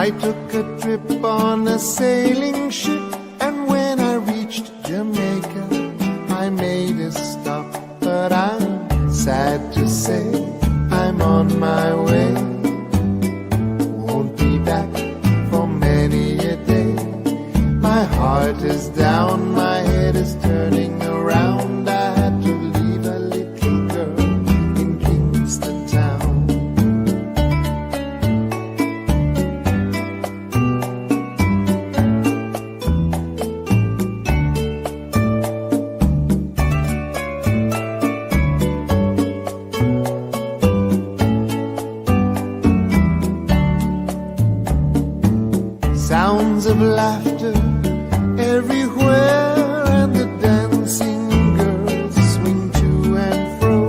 I took a trip on a sailing ship, and when I reached Jamaica, I made a stop. But I'm sad to say I'm on my way. Won't be back for many a day. My heart is down, my head is turning around. I had to leave a little girl in Kingston town. Sounds of laughter everywhere, and the dancing girls swing to and fro.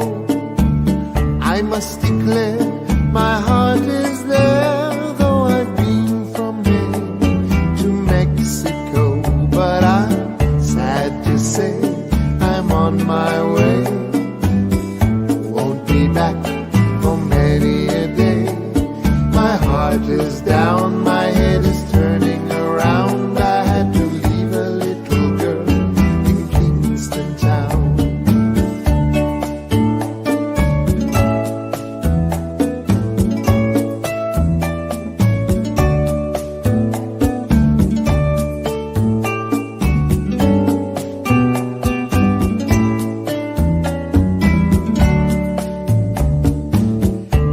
I must declare my heart is there, though I've been from Heng to Mexico. But I'm sad to say I'm on my way. Won't be back for many a day. My heart is down, my head is turning around. I had to leave a little girl in Kingston town.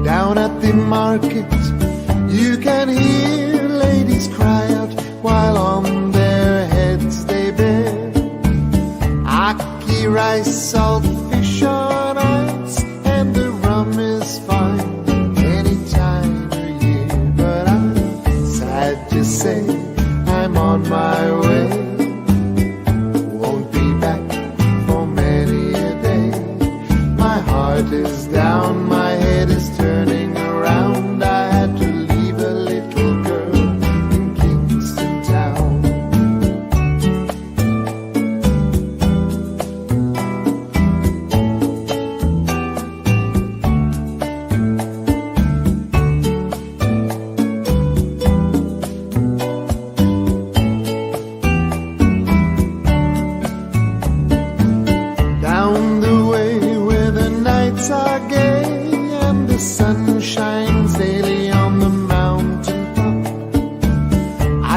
Down at the market you can hear ladies cry out while on their heads they bear ackee rice, salt fish on ice, and the rum is fine any time of year. But I'm sad to say I'm on my way. Won't be back for many a day. My heart is down, my head is turning around. I had to leave a little girl in Kingston town. Down the way where the nights are gay and the sun shines daily on the mountain top,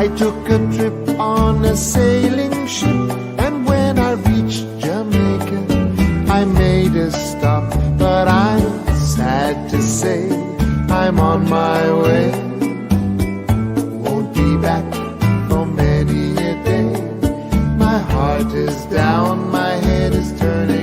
I took a trip on a sailing ship, and when I reached Jamaica, I made a stop. But I'm sad to say I'm on my way. Won't be back for many a day. My heart is down, my head is turning